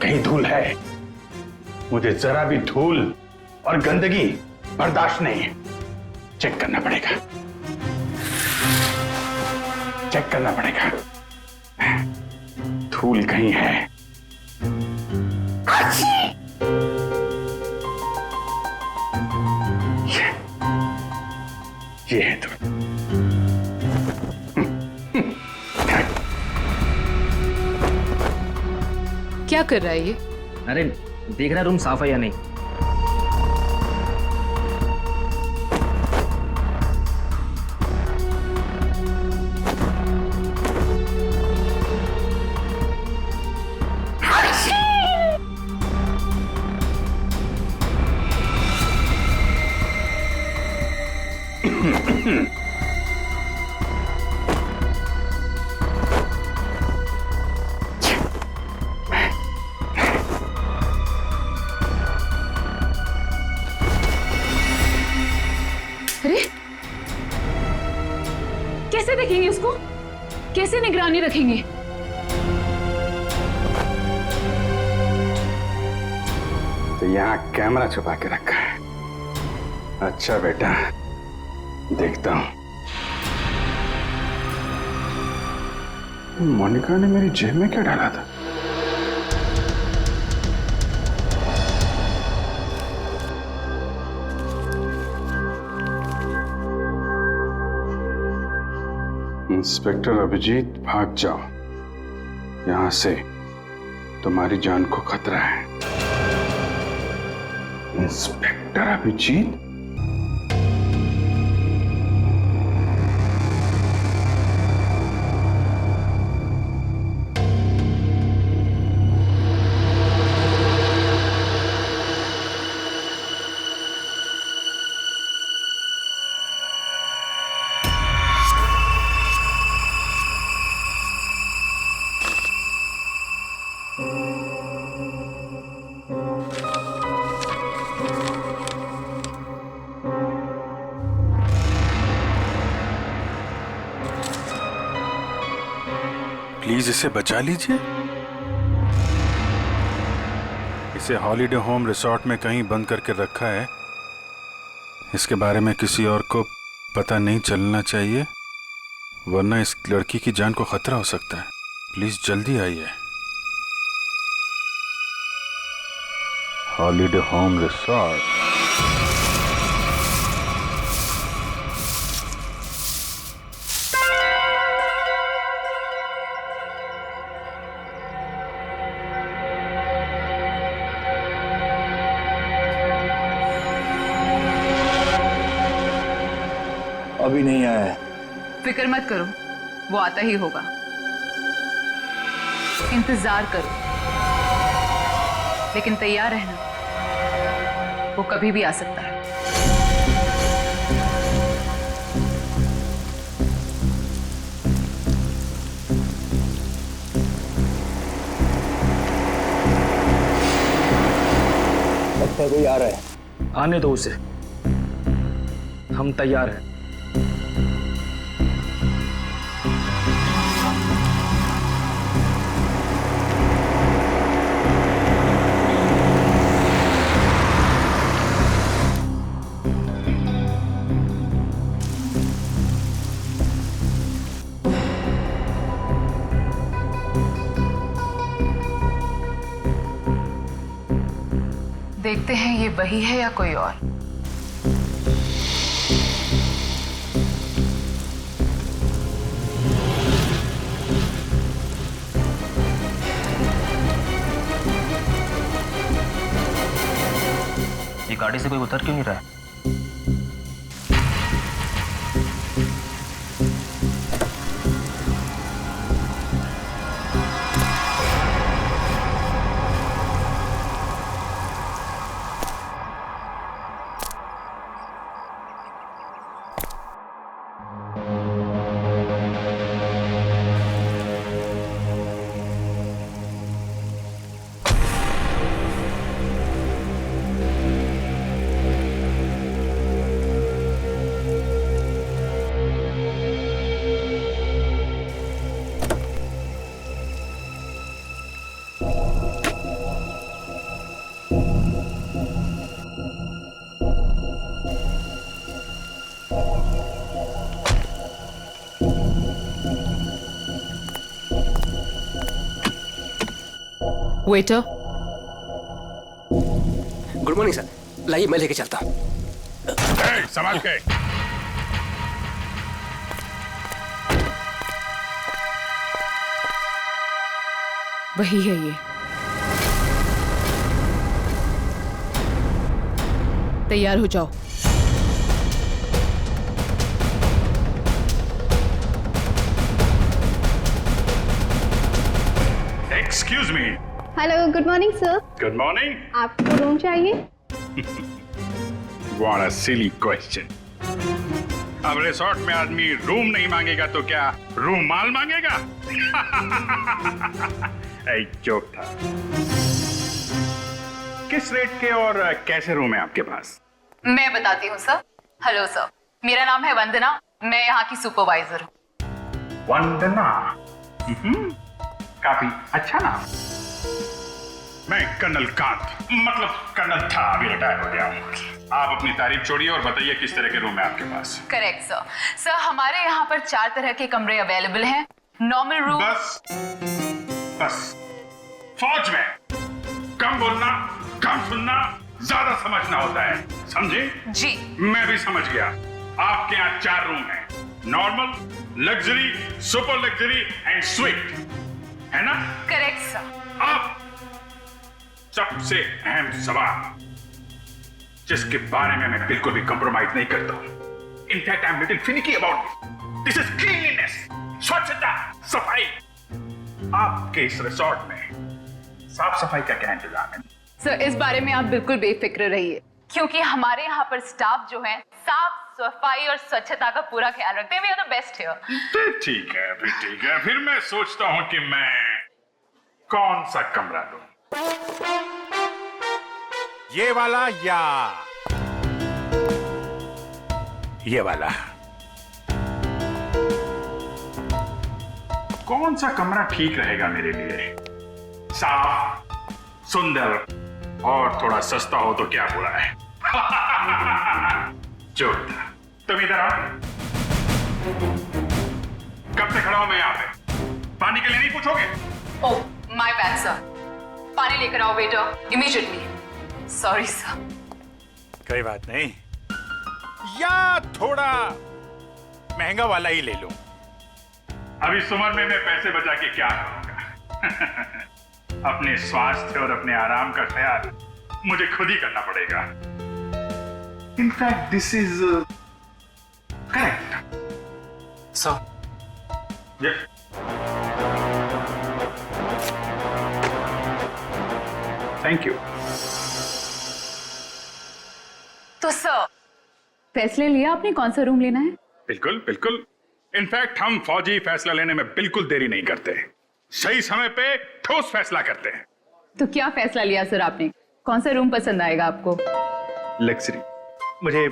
कहीं धूल है? मुझे जरा भी धूल और गंदगी बर्दाश्त नहीं है। चेक करना पड़ेगा, चेक करना पड़ेगा। धूल कहीं है? ये है धूल। क्या कर रहा है ये? अरे देख रहा रूम साफ है या नहीं। अरे कैसे देखेंगे उसको? कैसे निगरानी रखेंगे? तो यहाँ कैमरा छुपा के रखा है। अच्छा बेटा, देखता हूं। मोनिका ने मेरी जेब में क्या डाला था? इंस्पेक्टर अभिजीत, भाग जाओ यहां से, तुम्हारी जान को खतरा है। इंस्पेक्टर अभिजीत? प्लीज इसे बचा लीजिए। इसे हॉलिडे होम रिसोर्ट में कहीं बंद करके रखा है। इसके बारे में किसी और को पता नहीं चलना चाहिए, वरना इस लड़की की जान को खतरा हो सकता है। प्लीज जल्दी आइए। Holiday home resort. अभी नहीं आया है। फिक्र मत करो, वो आता ही होगा। इंतजार करो, लेकिन तैयार रहना, वो कभी भी आ सकता है। लगता है कोई आ रहा है। आने दो उसे, हम तैयार हैं। देखते हैं ये वही है या कोई और। ये गाड़ी से कोई उतर क्यों नहीं रहा है? वेटर, गुड मॉर्निंग सर, लाइए मैं लेके चलता हूँ। संभाल के। वही है ये। तैयार हो जाओ। Excuse me. Hello, good morning sir. Good morning. आपको रूम चाहिए? What a silly question. अब रिसोर्ट में आदमी रूम नहीं मांगेगा तो क्या रूमाल मांगेगा? एक जोक था। किस रेट के और कैसे रूम है आपके पास? मैं बताती हूँ सर। हेलो सर, मेरा नाम है वंदना, मैं यहाँ की सुपरवाइजर हूँ। वंदना। काफी अच्छा नाम। मैं कर्नल कांत, मतलब कर्नल था, अभी रिटायर हो गया हूँ। आप अपनी तारीफ छोड़िए और बताइए किस तरह के रूम है आपके पास? Correct sir. सर हमारे यहाँ पर 4 तरह के कमरे अवेलेबल हैं। Normal room. बस बस। फौज में कम बोलना, कम सुनना, ज्यादा समझना होता है, समझे? जी। मैं भी समझ गया। आपके यहाँ 4 रूम हैं, normal, luxury, super luxury and sweet, है ना? Correct sir. अब सबसे अहम सवाल, जिसके बारे में मैं बिल्कुल भी कॉम्प्रोमाइज नहीं करता हूं। In fact I am little finicky about this is cleanliness, स्वच्छता, सफाई। आपके इस रिसोर्ट में साफ सफाई का क्या इंतजाम है? सर इस बारे में आप बिल्कुल बेफिक्र रहिए, क्योंकि हमारे यहाँ पर स्टाफ जो है साफ सफाई और स्वच्छता का पूरा ख्याल रखते हैं। We are the best here. ठीक है, फिर ठीक है। फिर मैं सोचता हूं कि मैं कौन सा कमरा लूं? ये वाला या ये वाला? कौन सा कमरा ठीक रहेगा मेरे लिए? साफ, सुंदर और थोड़ा सस्ता हो तो क्या बुरा है? जो था। तुम इधर आओ। कब से खड़ा हूं मैं यहाँ पे? पानी के लिए नहीं पूछोगे? Oh my bad sir. पानी लेकर आओ वेटर, इमीडिएटली। Sorry sir. कोई बात नहीं, या थोड़ा महंगा वाला ही ले लो। अभी इस उम्र में मैं पैसे बचा के क्या करूंगा? अपने स्वास्थ्य और अपने आराम का ख्याल मुझे खुद ही करना पड़ेगा। In fact this is correct sir thank you. तो सर फैसले लिया आपने कौन सा रूम लेना है? बिल्कुल बिल्कुल। इनफैक्ट हम फौजी फैसला लेने में बिल्कुल देरी नहीं करते, सही समय पे ठोस फैसला करते हैं। तो क्या फैसला लिया सर आपने? कौन सा रूम पसंद आएगा आपको? लग्जरी, मुझे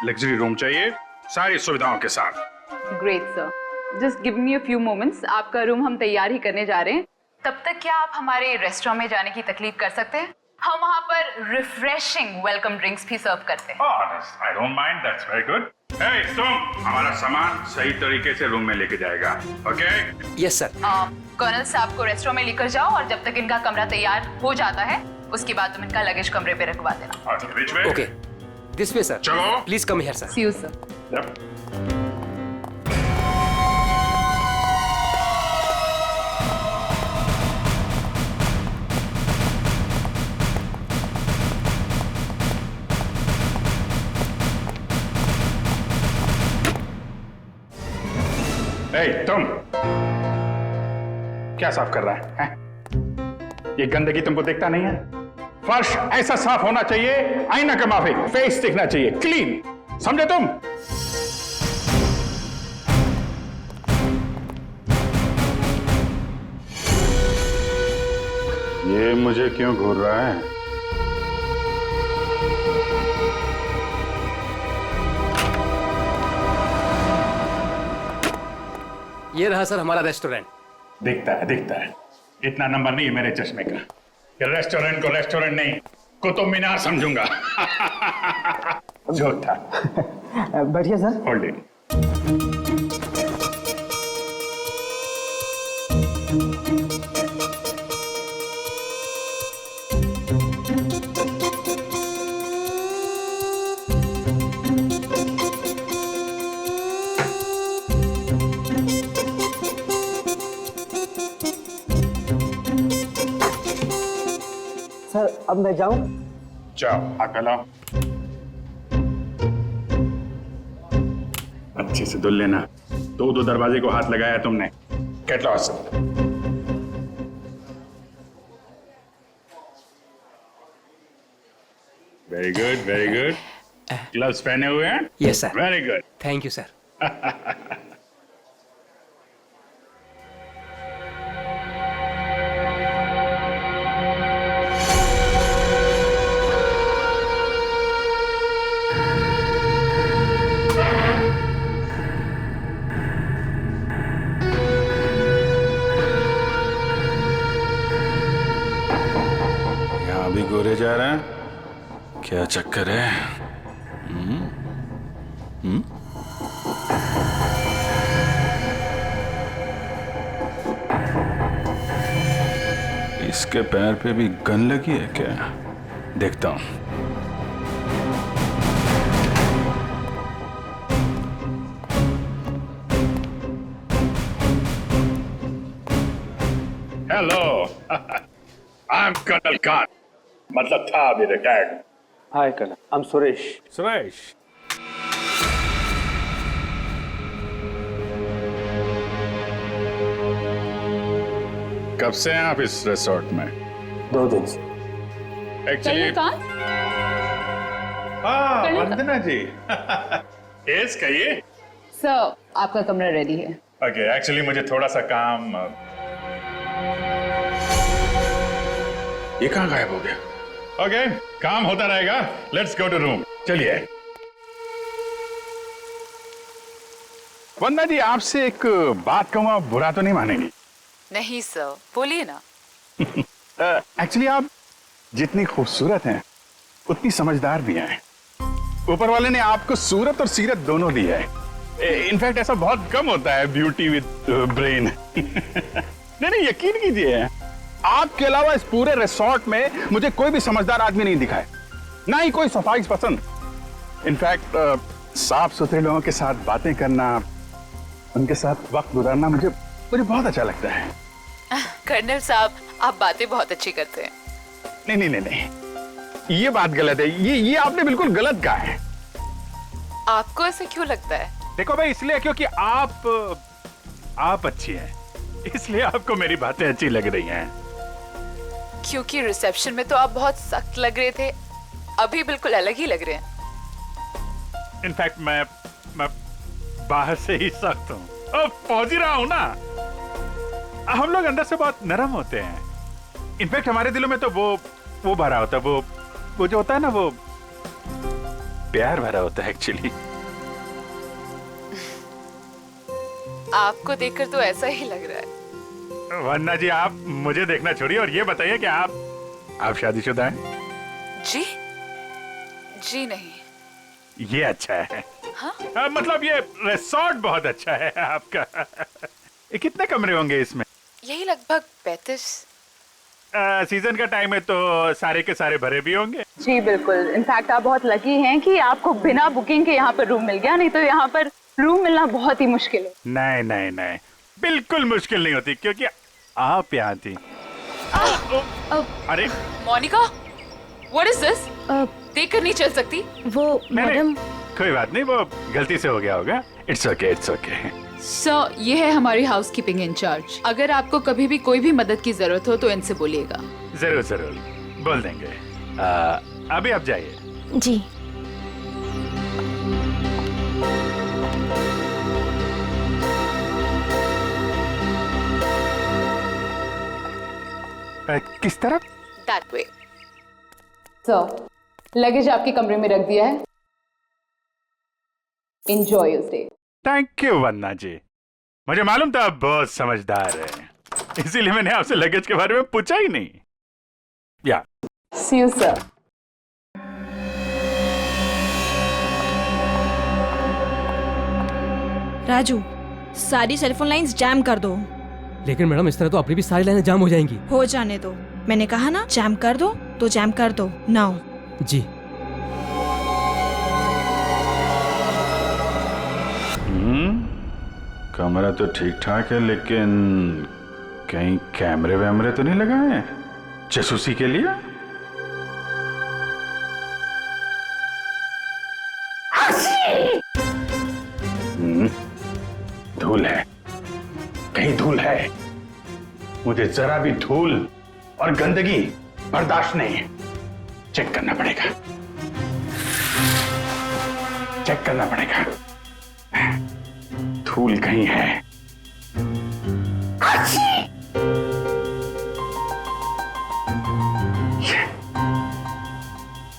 लग्जरी रूम चाहिए, सारी सुविधाओं के साथ। Great sir, just give me a few moments. आपका रूम हम तैयार ही करने जा रहे हैं। तब तक क्या आप हमारे रेस्टोरेंट में जाने की तकलीफ कर सकते हैं? हम वहाँ पर रिफ्रेशिंग वेलकम ड्रिंक्स भी सर्व करते हैं। I don't mind, that's very good. Hey तुम हमारा सामान सही तरीके से रूम में लेके जाएगा, ओके? Yes sir. कर्नल साहब को रेस्टोरेंट में लेकर जाओ और जब तक इनका कमरा तैयार हो जाता है उसके बाद तुम इनका लगेज कमरे पे रखवा देना। which way? Okay, this way sir. चलो। Please come here sir. See you sir. Yep. तुम क्या साफ कर रहा है? ये गंदगी तुमको दिखता नहीं है? फर्श ऐसा साफ होना चाहिए, आईना का माफिक, फेस दिखना चाहिए क्लीन, समझे तुम? ये मुझे क्यों घूर रहा है? ये रहा सर हमारा रेस्टोरेंट। दिखता है। इतना नंबर नहीं है मेरे चश्मे का। ये रेस्टोरेंट को रेस्टोरेंट नहीं, कुतुब मीनार समझूंगा। जो था। बैठिए सर। Hold it. सर अब मैं जाऊं? जाओ हाथ फैलाओ, अच्छे से धुल लेना। दो दरवाजे को हाथ लगाया तुमने। Get lost. Very good, very good. Gloves पहने हुए हैं? Yes sir. Very good. Thank you sir. यहाँ भी गोरे जा रहे हैं, क्या चक्कर है? इसके पैर पे भी गन लगी है क्या? देखता हूं। Hello, I am colonel Khan, मतलब था अभी retired. Hi colonel, I am Suresh. Suresh, कब से हैं आप इस रिसोर्ट में? 2 दिन से। एक्चुअली वंदना जी। यस, कहिए। सर आपका कमरा रेडी है। ओके, एक्चुअली मुझे थोड़ा सा काम। ये कहाँ गायब हो गया? ओके, काम होता रहेगा। Let's go to room. चलिए। वंदना जी, आपसे एक बात कहूँ, आप बुरा तो नहीं मानेंगी? नहीं सर, बोलिए ना। एक्चुअली आप जितनी खूबसूरत हैं उतनी समझदार भी हैं। ऊपर वाले ने आपको सूरत और सीरत दोनों दी है। इनफैक्ट ऐसा बहुत कम होता है, ब्यूटी विद ब्रेन। नहीं, यकीन कीजिए, आपके अलावा इस पूरे रिसोर्ट में मुझे कोई भी समझदार आदमी नहीं दिखा है, ना ही कोई सफाई पसंद। इनफैक्ट साफ सुथरे लोगों के साथ बातें करना, उनके साथ वक्त गुजारना मुझे बहुत अच्छा लगता है। कर्नल साहब, आप बातें बहुत अच्छी करते हैं। नहीं, ये बात गलत है। ये आपने बिल्कुल गलत कहा है। आपको ऐसे क्यों लगता है? देखो भाई, इसलिए क्योंकि आप अच्छी हैं, इसलिए आपको मेरी बातें अच्छी लग रही हैं। क्योंकि रिसेप्शन में तो आप बहुत सख्त लग रहे थे, अभी बिल्कुल अलग ही लग रहे हैं। इनफैक्ट मैं बाहर से ही सख्त हूँ, पहुंच ही रहा हूँ ना। हम लोग अंदर से बहुत नरम होते हैं। इनफैक्ट हमारे दिलों में तो वो भरा होता है, वो जो होता है ना, वो प्यार भरा होता है एक्चुअली। आपको देखकर तो ऐसा ही लग रहा है। वन्ना जी, आप मुझे देखना छोड़िए और ये बताइए कि आप शादीशुदा हैं? जी नहीं। ये अच्छा है। हाँ? मतलब ये रिसोर्ट बहुत अच्छा है आपका। कितने कमरे होंगे इसमें? यही लगभग 35। सीजन का टाइम है तो सारे के सारे भरे भी होंगे। जी बिल्कुल। इनफैक्ट आप बहुत लकी हैं कि आपको बिना बुकिंग के यहाँ पर रूम मिल गया, नहीं तो यहाँ पर रूम मिलना बहुत ही मुश्किल है। नहीं, बिल्कुल मुश्किल नहीं होती, क्योंकि आप यहाँ थी। अरे मोनिका, व्हाट इज दिस? देखकर नहीं चल सकती। वो मैडम। कोई बात नहीं, वो गलती से हो गया होगा। It's okay, it's okay. Sir, ये है हमारी हाउसकीपिंग इंचार्ज। अगर आपको कभी भी कोई भी मदद की जरूरत हो तो इनसे बोलिएगा। जरूर बोल देंगे। अभी आप जाइए। जी। किस तरफ? That way. सर, लगेज आपके कमरे में रख दिया है। Enjoy your stay. Thank you Vanna ji, मुझे मालूम था आप बहुत समझदार हैं, इसीलिए मैंने आपसे लगेज के बारे में पूछा ही नहीं। या See you, sir. राजू, सारी सेलफोन लाइंस जैम कर दो। लेकिन मैडम, इस तरह तो अपनी भी सारी लाइनें जाम हो जाएंगी। हो जाने दो, मैंने कहा ना जैम कर दो तो जैम कर दो। नाउ। जी। कमरा तो ठीक ठाक है, लेकिन कहीं कैमरे वैमरे तो नहीं लगाए हैं जासूसी के लिए? धूल है, कहीं धूल है। मुझे जरा भी धूल और गंदगी बर्दाश्त नहीं है। चेक करना पड़ेगा, चेक करना पड़ेगा। धूल कहीं है।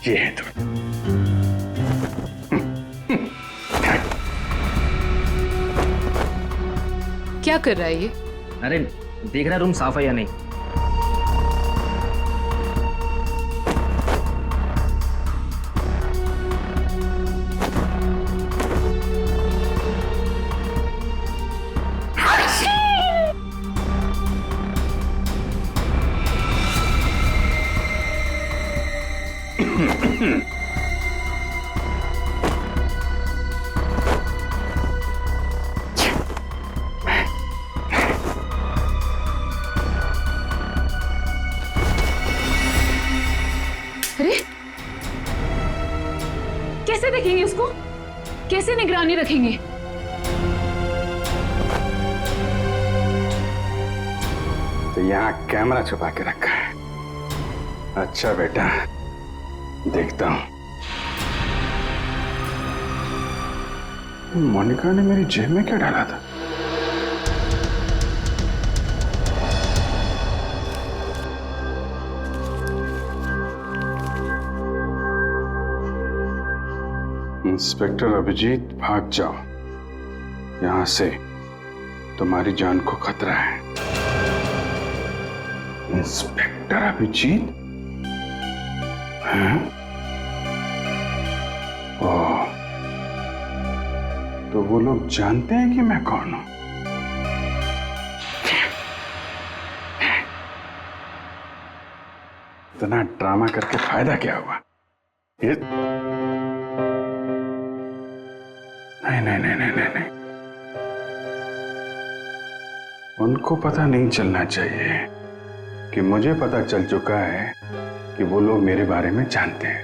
ये है धूल। क्या कर रहा है ये? अरे देख रहा रूम साफ है या नहीं। अरे कैसे देखेंगे उसको? कैसे निगरानी रखेंगे? तो यहाँ कैमरा छुपा के रखा है। अच्छा बेटा, देखता हूं। मोनिका ने मेरी जेब में क्या डाला था? इंस्पेक्टर अभिजीत, भाग जाओ यहां से, तुम्हारी जान को खतरा है। इंस्पेक्टर अभिजीत? हैं? ओह, तो वो लोग जानते हैं कि मैं कौन हूं? इतना ड्रामा करके फायदा क्या हुआ? ये नहीं। उनको पता नहीं चलना चाहिए कि मुझे पता चल चुका है कि वो लोग मेरे बारे में जानते हैं।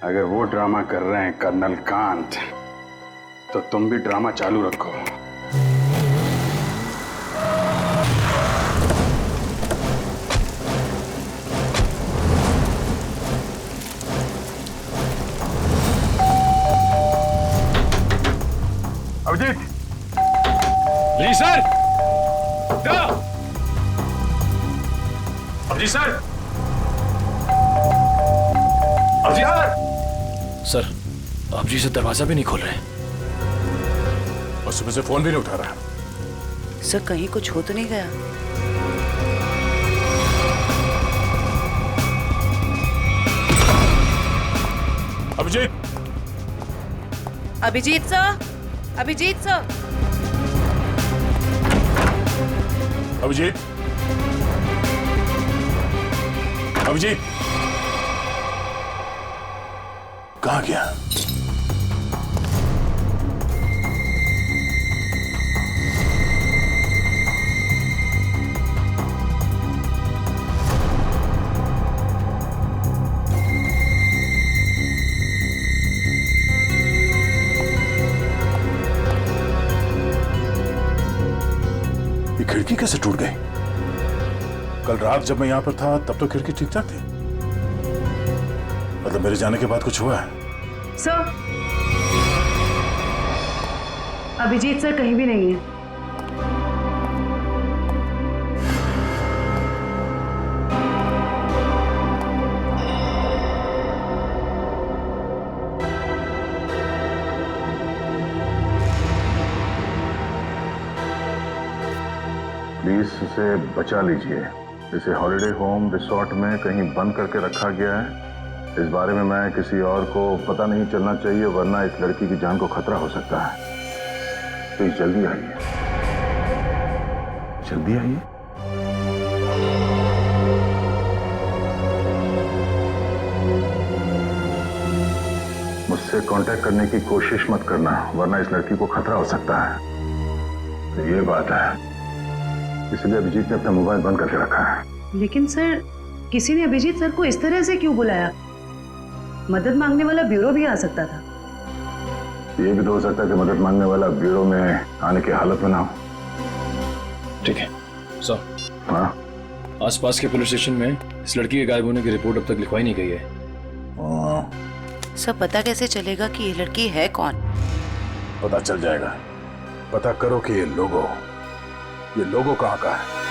अगर वो ड्रामा कर रहे हैं कर्नल कांत, तो तुम भी ड्रामा चालू रखो। अभिजीत! जी sir. Abhijeet sir. Abhijeet sir. Sir आप जी से दरवाजा भी नहीं खोल रहे और सुबह से फोन भी नहीं उठा रहा। सर कहीं कुछ हो तो नहीं गया? अभिजीत! Abhijeet sir, Abhijeet sir. अभिजीत! अभिजीत! कहाँ गया? ये खिड़की कैसे टूट गई? कल रात जब मैं यहां पर था तब तो खिड़की ठीक ठाक थी। मतलब मेरे जाने के बाद कुछ हुआ है? सर, अभिजीत सर कहीं भी नहीं है। प्लीज इसे बचा लीजिए। इसे हॉलिडे होम रिसोर्ट में कहीं बंद करके रखा गया है। इस बारे में मैं किसी और को पता नहीं चलना चाहिए, वरना इस लड़की की जान को खतरा हो सकता है। प्लीज जल्दी आइए, जल्दी आइए। मुझसे कांटेक्ट करने की कोशिश मत करना, वरना इस लड़की को खतरा हो सकता है। तो ये बात है, इसलिए अभिजीत ने अपना मोबाइल बंद करके रखा है। लेकिन सर, किसी ने अभिजीत सर को इस तरह से क्यों बुलाया? मदद मांगने वाला ब्यूरो भी आ सकता था। ये भी तो हो सकता है कि मदद मांगने वाला ब्यूरो में आने की हालत में ना हो। ठीक है सर, हाँ, आसपास के पुलिस स्टेशन में इस लड़की के गायब होने की रिपोर्ट अब तक लिखवाई नहीं गई है। सब पता कैसे चलेगा कि ये लड़की है कौन? पता चल जाएगा। पता करो कि ये लोगो कहाँ का है।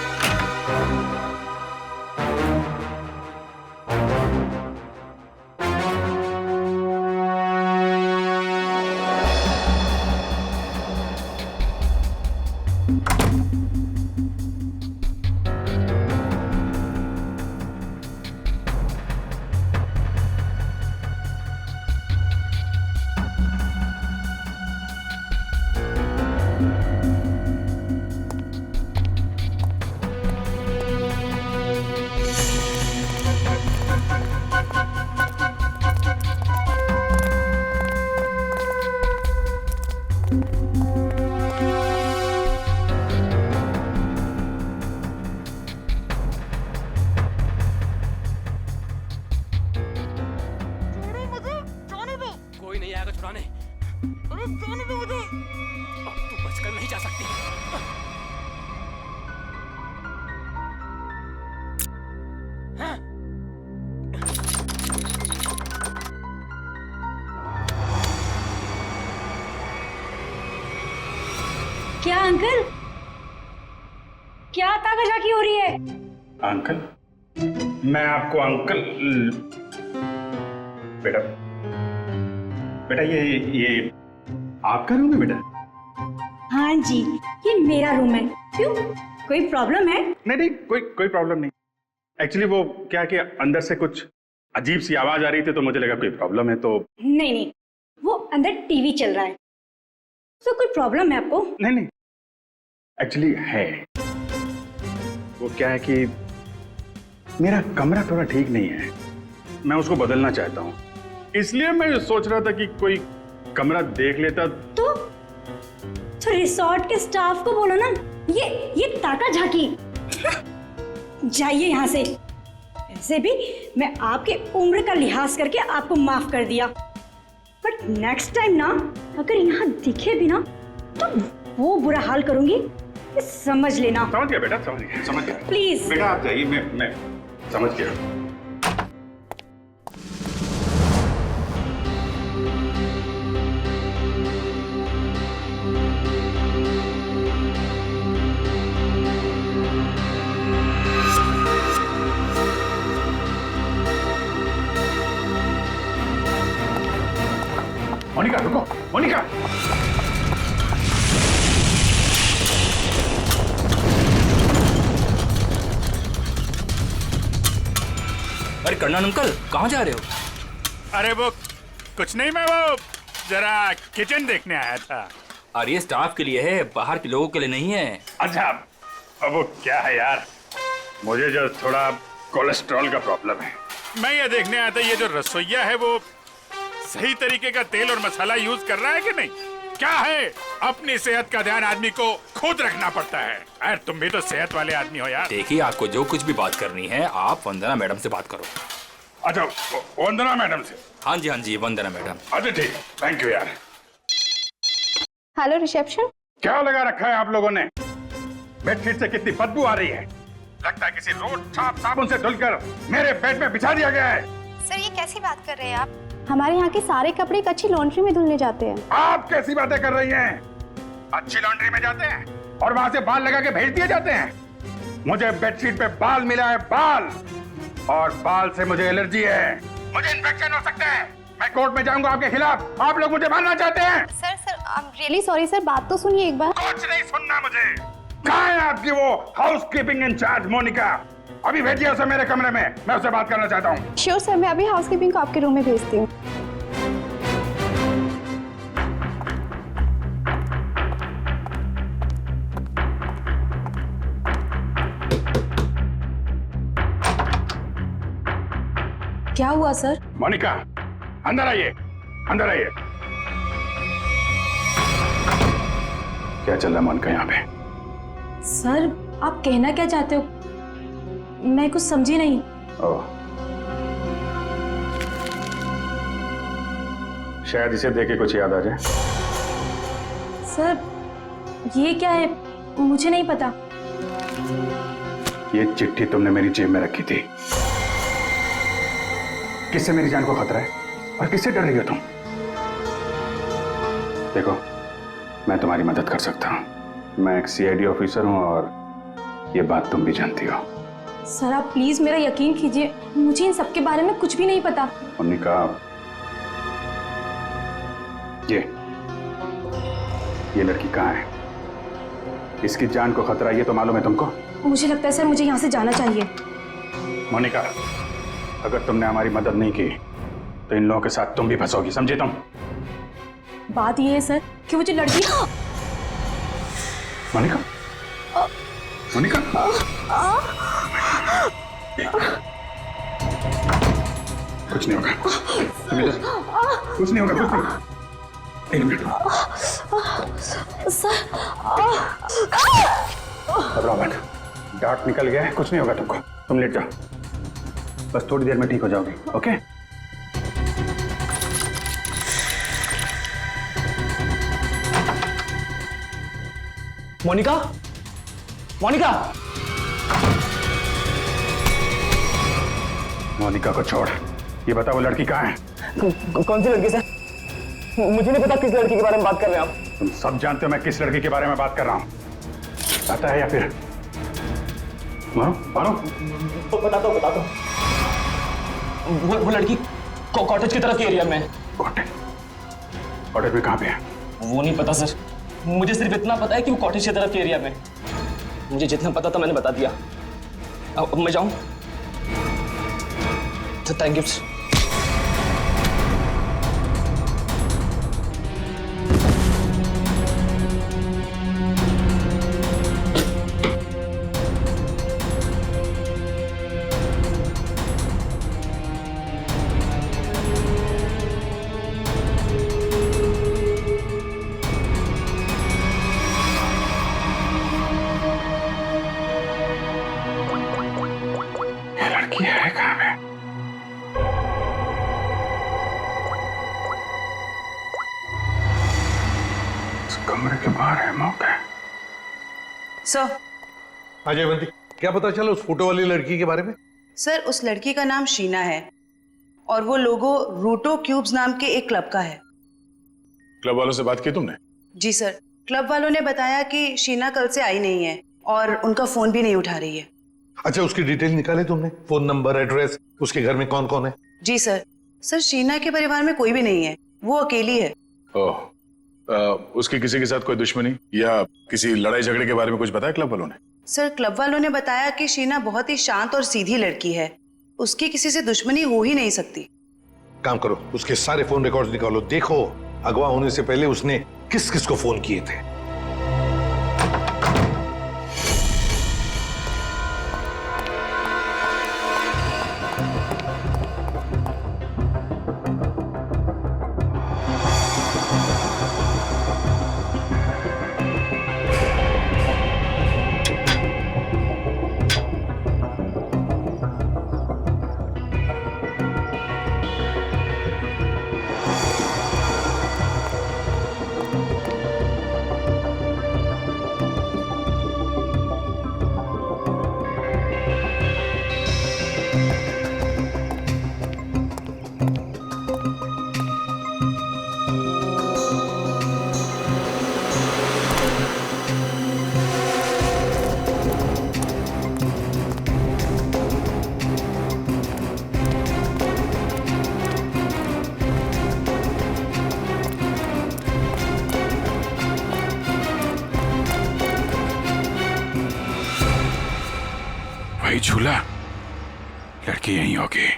कोई नहीं आएगा छुड़ाने। अरे जाने दो मुझे। अब तू बचकर नहीं जा सकती। क्या अंकल? क्या ताकाझाकी हो रही है? अंकल? मैं आपको अंकल बेटा बेटा ये आपका रूम है बेटा? हाँ जी, ये मेरा रूम है। क्यों, कोई प्रॉब्लम है? नहीं, कोई प्रॉब्लम नहीं। एक्चुअली वो क्या कि अंदर से कुछ अजीब सी आवाज आ रही थी तो मुझे लगा कोई प्रॉब्लम है तो। नहीं, वो अंदर टीवी चल रहा है तो कोई प्रॉब्लम है आपको? नहीं, एक्चुअली है। वो क्या है कि मेरा कमरा थोड़ा ठीक नहीं है, मैं उसको बदलना चाहता हूँ, इसलिए मैं सोच रहा था कि कोई कमरा देख लेता। तो रिसोर्ट के स्टाफ को बोलो ना, ये ताकाझाकी। जाइए यहाँ से। ऐसे भी मैं आपके उम्र का लिहाज करके आपको माफ कर दिया, बट नेक्स्ट टाइम ना अगर यहाँ दिखे भी ना तो वो बुरा हाल करूंगी, ये समझ लेना। समझ गया बेटा, समझ गया। प्लीज बेटा आप जाइए, मैं समझ गया। मोनिका रुको, मोनिका। अरे कर्नल अंकल, कहाँ जा रहे हो? अरे वो कुछ नहीं, मैं वो जरा किचन देखने आया था। अरे ये स्टाफ के लिए है, बाहर के लोगों के लिए नहीं है। अच्छा, अब वो क्या है यार, मुझे जो थोड़ा कोलेस्ट्रॉल का प्रॉब्लम है, मैं ये देखने आया था ये जो रसोइया है वो सही तरीके का तेल और मसाला यूज कर रहा है कि नहीं। क्या है, अपनी सेहत का ध्यान आदमी को खुद रखना पड़ता है। यार तुम भी तो सेहत वाले आदमी हो यार। देखिए, आपको जो कुछ भी बात करनी है आप वंदना मैडम से बात करो। अच्छा, वंदना मैडम से? हाँ जी, वंदना मैडम। अच्छा ठीक, थैंक यू यार। Hello reception. क्या लगा रखा है आप लोगों ने? बेडशीट से कितनी बदबू आ रही है, लगता है किसी रोड साफ साबुन से धुलकर मेरे बेड में बिछा दिया गया है। सर ये कैसी बात कर रहे हैं आप? हमारे यहाँ के सारे कपड़े एक अच्छी लॉन्ड्री में धुलने जाते हैं। आप कैसी बातें कर रही हैं? अच्छी लॉन्ड्री में जाते हैं और वहां से बाल लगा के भेज दिए जाते हैं। मुझे बेडशीट पे बाल मिला है, बाल, और बाल से मुझे एलर्जी है, मुझे इन्फेक्शन हो सकता है। मैं कोर्ट में जाऊंगा आपके खिलाफ। आप लोग मुझे मारना चाहते हैं? Sir I am really sorry sir, बात तो सुनिए एक बार। कुछ नहीं सुनना मुझे। कहाँ है आपकी वो हाउसकीपिंग इंचार्ज मोनिका? अभी भेजिए उसे मेरे कमरे में, मैं उससे बात करना चाहता हूँ। श्योर सर, मैं अभी हाउसकीपिंग को आपके रूम में भेजती हूँ। क्या हुआ सर? मोनिका अंदर आइए, अंदर आइए। क्या चल रहा है मोनिका यहाँ पे? सर आप कहना क्या चाहते हो, मैं कुछ समझी नहीं। शायद इसे देख के कुछ याद आ जाए। सर ये क्या है, मुझे नहीं पता। ये चिट्ठी तुमने मेरी जेब में रखी थी। किससे मेरी जान को खतरा है और किससे डर रही हो तुम? देखो, मैं तुम्हारी मदद कर सकता हूं। मैं एक सीआईडी ऑफिसर हूं और ये बात तुम भी जानती हो। सर आप प्लीज मेरा यकीन कीजिए, मुझे इन सब के बारे में कुछ भी नहीं पता। मोनिका, ये लड़की कहाँ है? इसकी जान को खतरा ये तो मालूम है तुमको? मुझे लगता है सर मुझे यहाँ से जाना चाहिए। मोनिका, अगर तुमने हमारी मदद नहीं की तो इन लोगों के साथ तुम भी फंसोगी, समझे तुम? बात ये है सर कि वो जो लड़की। मोनिका, मोनिका, कुछ नहीं होगा, तुम इधर, कुछ नहीं होगा, कुछ नहीं। एक मिनट, घबराओ मत, डार्ट निकल गया है, कुछ नहीं होगा तुमको। तुम लेट जाओ, बस थोड़ी देर में ठीक हो जाओगी, ओके? मोनिका, मोनिका, मोनिका को छोड़, ये बता वो लड़की कहाँ है? कौन सी लड़की सर? मुझे नहीं पता किस लड़की के बारे में बात कर रहे हैं आप। तुम सब जानते हो मैं किस लड़की के बारे में बात कर रहा हूँ। पता है या फिर मारो मारो? बताता हूँ। वो लड़की कॉटेज की तरफ के एरिया में। कॉटेज में कहाँ पे है? वो नहीं पता सर, मुझे सिर्फ इतना पता है कि वो कॉटेज की तरफ के एरिया में। मुझे जितना पता था मैंने बता दिया। अब मैं जाऊं? Thank you sir. है कहाँ पे? इस कमरे के बाहर है, मौका है। सर। हाँ जयवंती, क्या पता चला उस फोटो वाली लड़की के बारे में? सर उस लड़की का नाम शीना है और वो लोगो रूटो क्यूब्स नाम के एक क्लब का है। क्लब वालों से बात की तुमने? जी सर, क्लब वालों ने बताया कि शीना कल से आई नहीं है और उनका फोन भी नहीं उठा रही है। अच्छा, उसकी डिटेल निकाले तुमने? फोन नंबर, एड्रेस, उसके घर में कौन कौन है? जी सर। सर शीना के परिवार में कोई भी नहीं है, वो अकेली है। ओह, उसकी किसी के साथ कोई दुश्मनी या किसी लड़ाई झगड़े के बारे में कुछ बताया क्लब वालों ने? सर क्लब वालों ने बताया कि शीना बहुत ही शांत और सीधी लड़की है, उसकी किसी से दुश्मनी हो ही नहीं सकती। काम करो, उसके सारे फोन रिकॉर्ड्स निकालो, देखो अगवा होने से पहले उसने किस किस को फोन किए थे। वही झूला, लड़की यहीं होगी।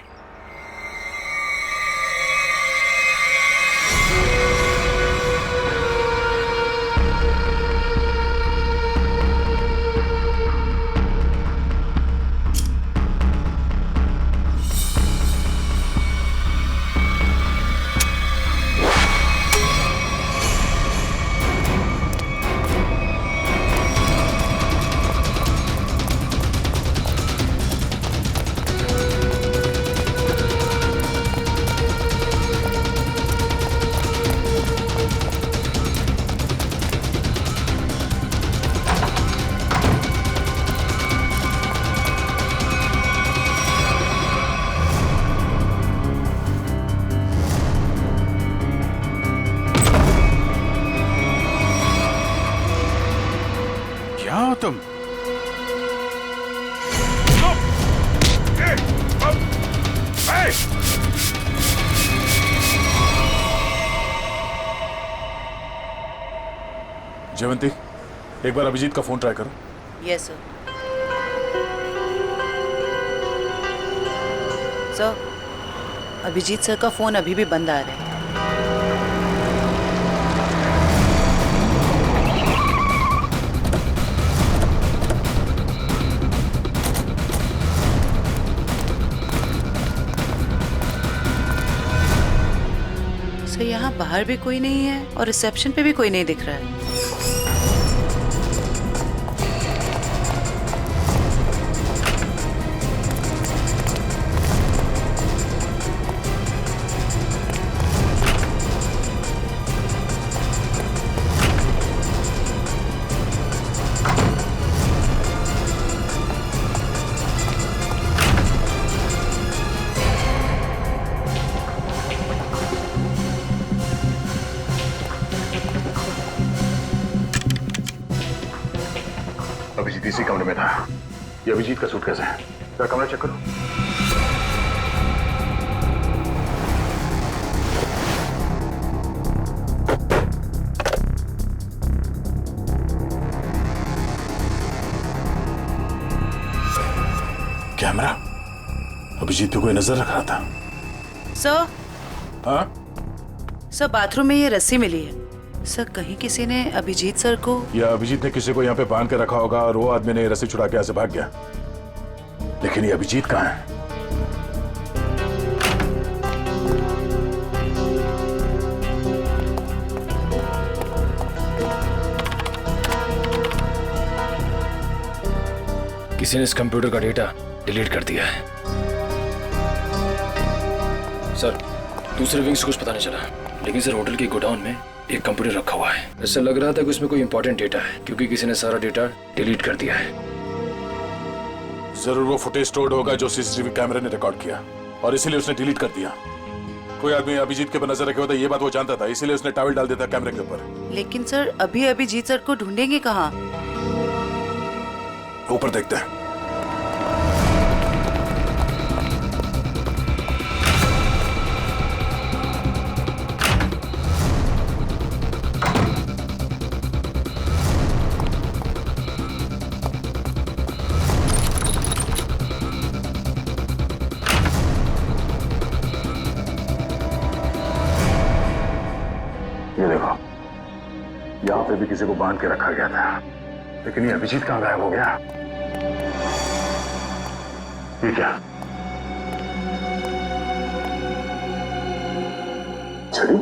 जयवंती, एक बार अभिजीत का फोन ट्राई करो। Yes sir. Sir, Abhijeet sir का फोन अभी भी बंद आ रहा है। सर, यहाँ बाहर भी कोई नहीं है और रिसेप्शन पे भी कोई नहीं दिख रहा है। अभिजीत इसी कमरे में था। ये अभिजीत का सूटकेस है। क्या कमरा चेक करो। कैमरा। अभिजीत को कोई नजर रख रहा था। सर। हाँ? सर, बाथरूम में ये रस्सी मिली है। सर, कहीं किसी ने अभिजीत सर को, या अभिजीत ने किसी को यहाँ पे बांध के रखा होगा और वो आदमी ने रस्सी छुड़ा के यहाँ से भाग गया। लेकिन ये अभिजीत कहाँ है? किसी ने इस कंप्यूटर का डेटा डिलीट कर दिया है। सर, दूसरे विंग से कुछ पता नहीं चला, लेकिन सर होटल के गोडाउन में एक कंप्यूटर रखा हुआ है। ऐसा लग रहा था कि उसमें कोई इंपॉर्टेंट डेटा है, क्योंकि किसी ने सारा डेटा डिलीट कर दिया है। जरूर वो फुटेज स्टोर्ड होगा जो सीसीटीवी कैमरे ने रिकॉर्ड किया, और इसीलिए उसने डिलीट कर दिया। कोई आदमी अभिजीत के ऊपर नजर रखे होता, ये बात वो जानता था, इसीलिए उसने टॉवल डाल देता कैमरे के ऊपर। लेकिन सर, अभी अभिजीत सर को ढूंढेंगे कहाँ? ऊपर देखते हैं। ये देखो, यहाँ पे भी किसी को बांध के रखा गया था, लेकिन ये अभिजीत कहाँ गायब हो गया? ये क्या? छड़ी?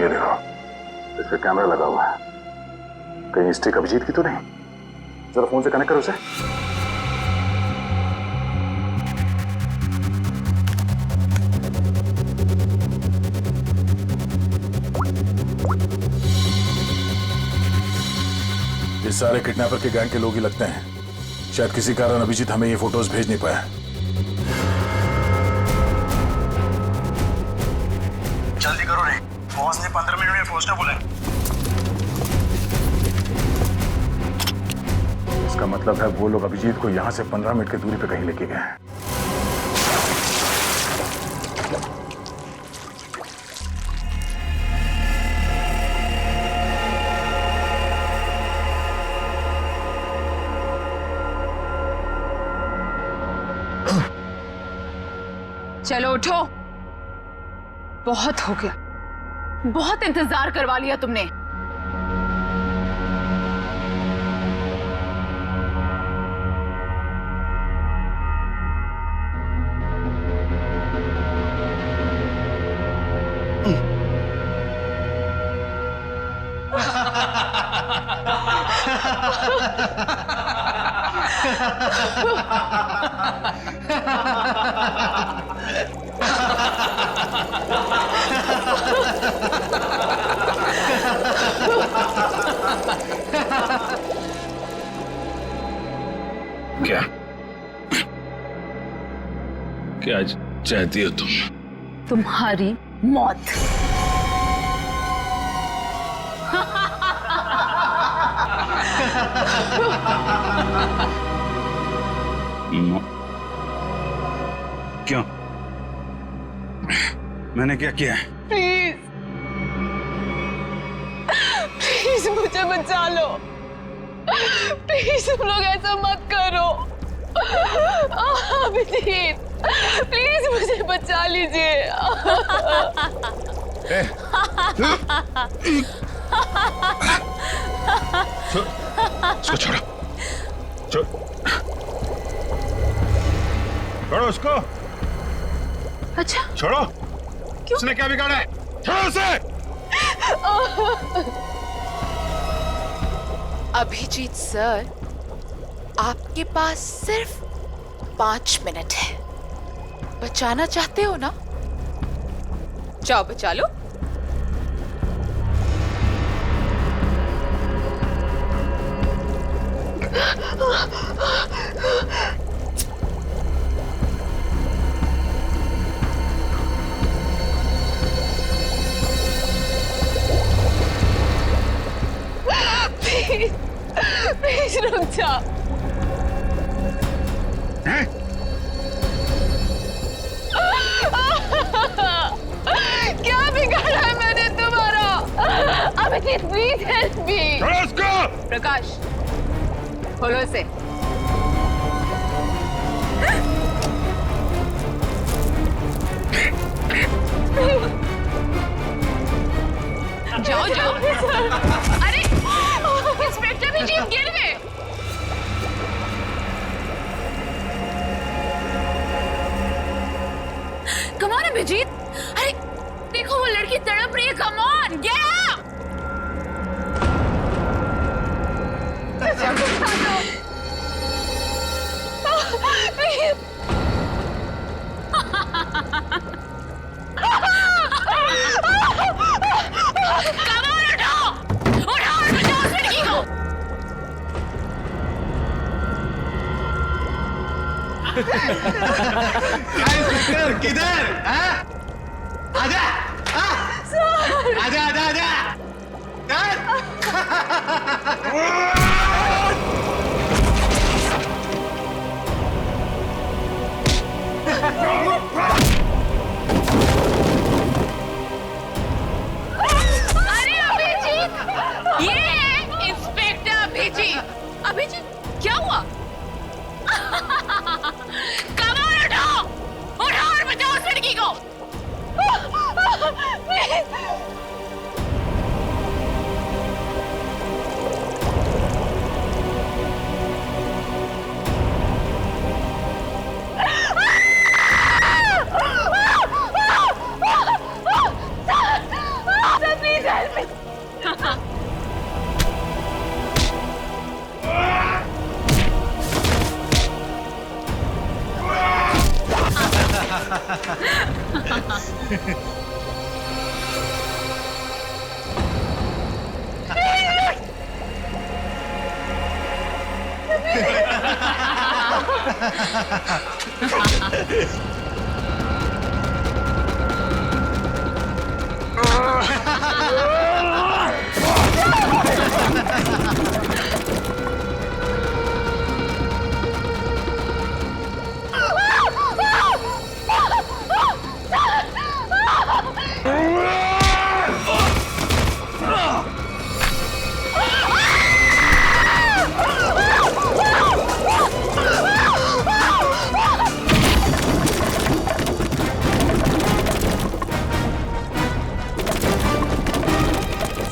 ये देखो, इस पे कैमरा लगा हुआ है। कहीं स्टिक अभिजीत की तो नहीं? जरा फोन से कनेक्ट करो उसे। ये सारे किडनैपर के गैंग के लोग ही लगते हैं। शायद किसी कारण अभिजीत हमें ये फोटोज भेज नहीं पाया। जल्दी करो रे, बॉस ने 15 मिनट में पहुंचना बोला है। इसका मतलब है वो लोग अभिजीत को यहां से 15 मिनट की दूरी पे कहीं लेके गए हैं। चलो उठो, बहुत हो गया, बहुत इंतजार करवा लिया तुमने। क्या क्या चाहती हो तुम? तुम्हारी मौत। क्यों? मैंने क्या किया है? प्लीज प्लीज मुझे बचा लो। प्लीज तुम लोग ऐसा मत करो। अभिजीत प्लीज मुझे बचा लीजिए। उसको छोड़ो, छोड़ो उसको। अच्छा छोड़ो। क्यों? उसने क्या बिगाड़ा है? छोड़ो उसे। अभिजीत सर, आपके पास सिर्फ 5 मिनट है। बचाना चाहते हो ना? जाओ बचा लो। प्लीज रुक जा। क्या बिगाड़ा है मैंने तुम्हारा? Abhijeet please help me. Prakash खोलो इसे। जाओ जाओ। अरे इंस्पेक्टर भी जीप गिर गए। Come on Abhijeet. अरे देखो वो लड़की तड़प रही है। Come on get up. Inspector किधर? आजा आजा आजा आजा। अरे अभिजीत, ये है इंस्पेक्टर अभिजीत। अभिजीत क्या हुआ? कमाल उठाओ, उठाओ और बचाओ उस लड़की को। Please help me.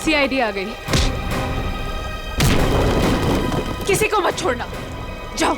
सीआईडी आ गई। किसी को मत छोड़ना। जाओ।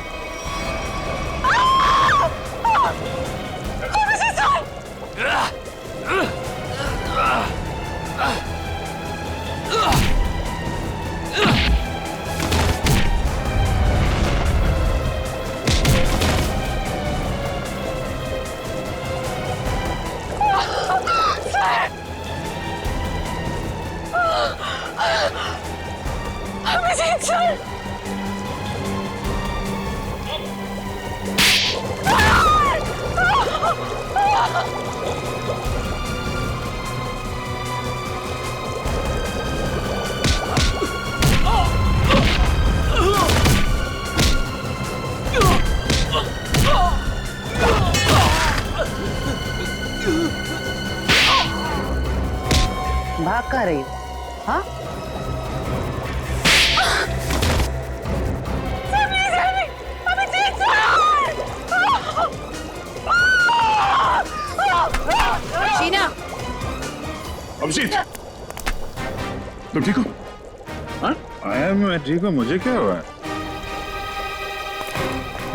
भाग कहाँ रही हो? हाँ? शीना, अभिजीत, तुम ठीक हो? हाँ? आया मैं ठीक हूँ, मुझे क्या हुआ?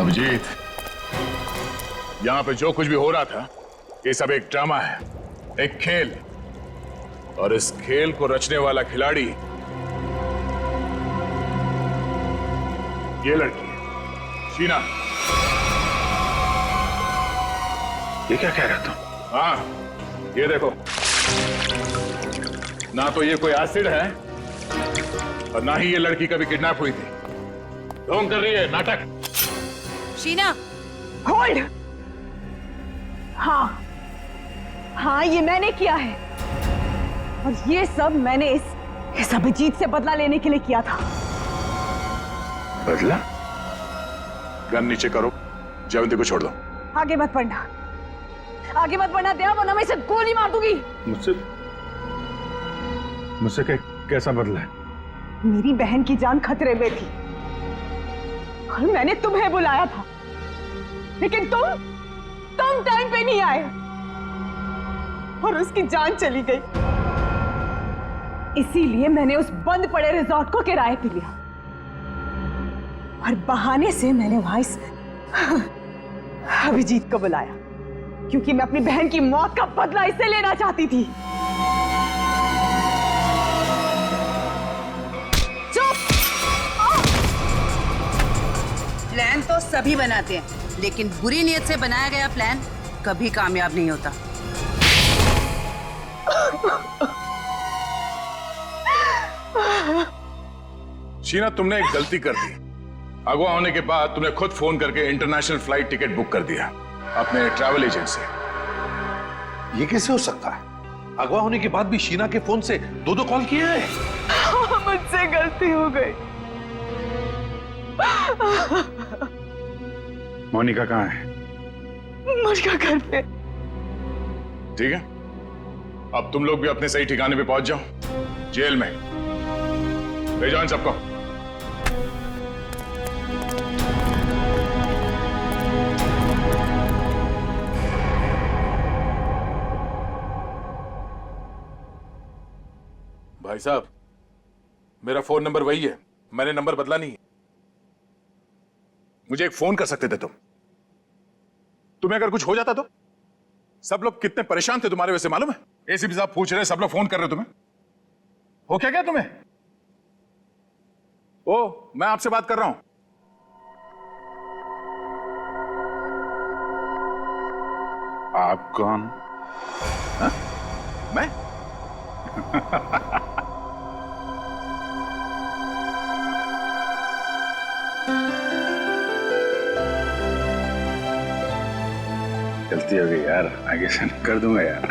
अभिजीत, यहाँ पे जो कुछ भी हो रहा था, ये सब एक ड्रामा है, एक खेल। और इस खेल को रचने वाला खिलाड़ी ये लड़की है, शीना। ये क्या कह रहा तुम? हाँ, ये देखो, ना तो ये कोई एसिड है और ना ही ये लड़की कभी किडनैप हुई थी। ढोंग कर रही है, नाटक। शीना, होल्ड। हाँ हाँ, ये मैंने किया है और ये सब मैंने इस अभिजीत से बदला लेने के लिए किया था। बदला? गन नीचे करो, जयवंती को छोड़ दो। आगे मत बढ़ना, आगे मत बढ़ना दया, वरना मैं इसे गोली मार दूंगी। मुझसे कैसा बदला है? मेरी बहन की जान खतरे में थी और मैंने तुम्हें बुलाया था, लेकिन तुम टाइम पे नहीं आए और उसकी जान चली गई। इसीलिए मैंने उस बंद पड़े रिजॉर्ट को किराए पे लिया और बहाने से मैंने वहां इस अभिजीत को बुलाया, क्योंकि मैं अपनी बहन की मौत का बदला इससे लेना चाहती थी। प्लान तो सभी बनाते हैं, लेकिन बुरी नीयत से बनाया गया प्लान कभी कामयाब नहीं होता। शीना, तुमने एक गलती कर दी। अगवा होने के बाद तुमने खुद फोन करके इंटरनेशनल फ्लाइट टिकट बुक कर दिया अपने ट्रैवल एजेंट से। ये कैसे हो सकता है? अगवा होने के बाद भी शीना के फोन से दो कॉल किए हैं। मुझसे गलती हो गई। मोनिका कहाँ है? मोनिका घर पे। ठीक है, अब तुम लोग भी अपने सही ठिकाने पे पहुंच जाओ, जेल में। ले जाओ इन सबको। भाई साहब, मेरा फोन नंबर वही है, मैंने नंबर बदला नहीं है। मुझे एक फोन कर सकते थे तुम। तुम्हें अगर कुछ हो जाता तो? सब लोग कितने परेशान थे तुम्हारे वजह से, मालूम है? एसीपी साहब पूछ रहे, सब लोग फोन कर रहे तुम्हें। हो क्या तुम्हें? ओ, मैं आपसे बात कर रहा हूं। आप कौन? हा? मैं? गलती हो गई यार, आगे से कर दूंगा यार।